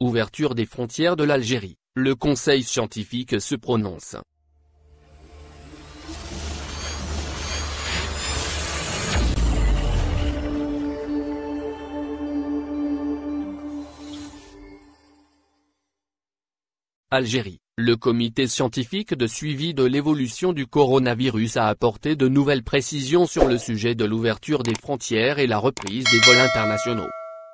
Ouverture des frontières de l'Algérie, le conseil scientifique se prononce. Algérie, le comité scientifique de suivi de l'évolution du coronavirus a apporté de nouvelles précisions sur le sujet de l'ouverture des frontières et la reprise des vols internationaux.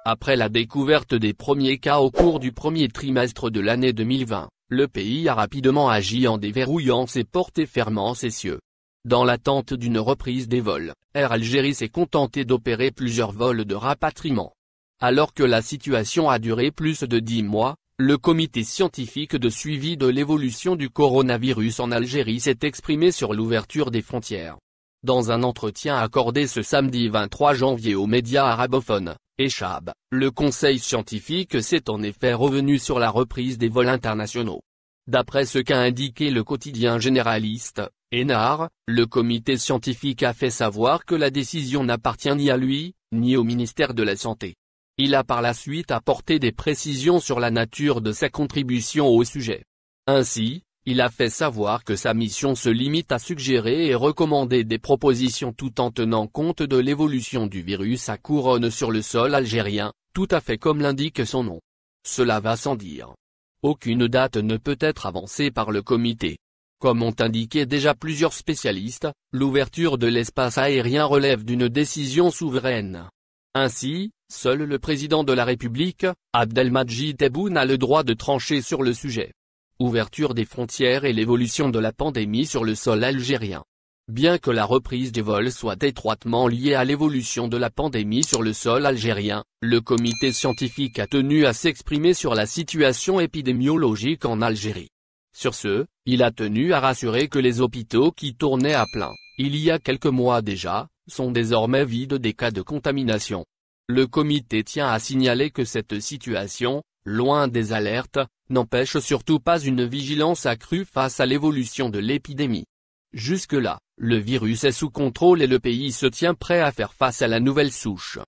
Après la découverte des premiers cas au cours du premier trimestre de l'année 2020, le pays a rapidement agi en déverrouillant ses portes et fermant ses cieux. Dans l'attente d'une reprise des vols, Air Algérie s'est contenté d'opérer plusieurs vols de rapatriement. Alors que la situation a duré plus de 10 mois, le comité scientifique de suivi de l'évolution du coronavirus en Algérie s'est exprimé sur l'ouverture des frontières. Dans un entretien accordé ce samedi 23 janvier aux médias arabophones, Echab, le conseil scientifique s'est en effet revenu sur la reprise des vols internationaux. D'après ce qu'a indiqué le quotidien généraliste, Enar, le comité scientifique a fait savoir que la décision n'appartient ni à lui, ni au ministère de la Santé. Il a par la suite apporté des précisions sur la nature de sa contribution au sujet. Ainsi, il a fait savoir que sa mission se limite à suggérer et recommander des propositions tout en tenant compte de l'évolution du virus à couronne sur le sol algérien, tout à fait comme l'indique son nom. Cela va sans dire. Aucune date ne peut être avancée par le comité. Comme ont indiqué déjà plusieurs spécialistes, l'ouverture de l'espace aérien relève d'une décision souveraine. Ainsi, seul le président de la République, Abdelmadjid Tebboune a le droit de trancher sur le sujet. Ouverture des frontières et l'évolution de la pandémie sur le sol algérien. Bien que la reprise des vols soit étroitement liée à l'évolution de la pandémie sur le sol algérien, le comité scientifique a tenu à s'exprimer sur la situation épidémiologique en Algérie. Sur ce, il a tenu à rassurer que les hôpitaux qui tournaient à plein, il y a quelques mois déjà, sont désormais vides des cas de contamination. Le comité tient à signaler que cette situation, loin des alertes, n'empêche surtout pas une vigilance accrue face à l'évolution de l'épidémie. Jusque-là, le virus est sous contrôle et le pays se tient prêt à faire face à la nouvelle souche.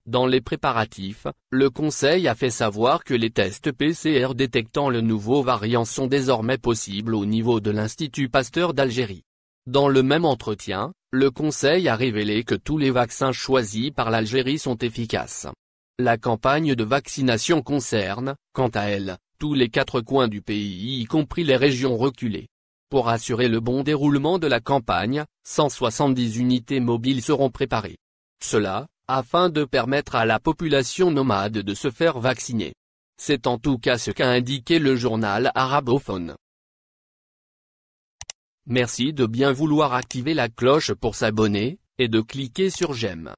Dans les préparatifs, le Conseil a fait savoir que les tests PCR détectant le nouveau variant sont désormais possibles au niveau de l'Institut Pasteur d'Algérie. Dans le même entretien, le Conseil a révélé que tous les vaccins choisis par l'Algérie sont efficaces. La campagne de vaccination concerne, quant à elle, tous les 4 coins du pays y compris les régions reculées. Pour assurer le bon déroulement de la campagne, 170 unités mobiles seront préparées. Cela, afin de permettre à la population nomade de se faire vacciner. C'est en tout cas ce qu'a indiqué le journal arabophone. Merci de bien vouloir activer la cloche pour s'abonner, et de cliquer sur j'aime.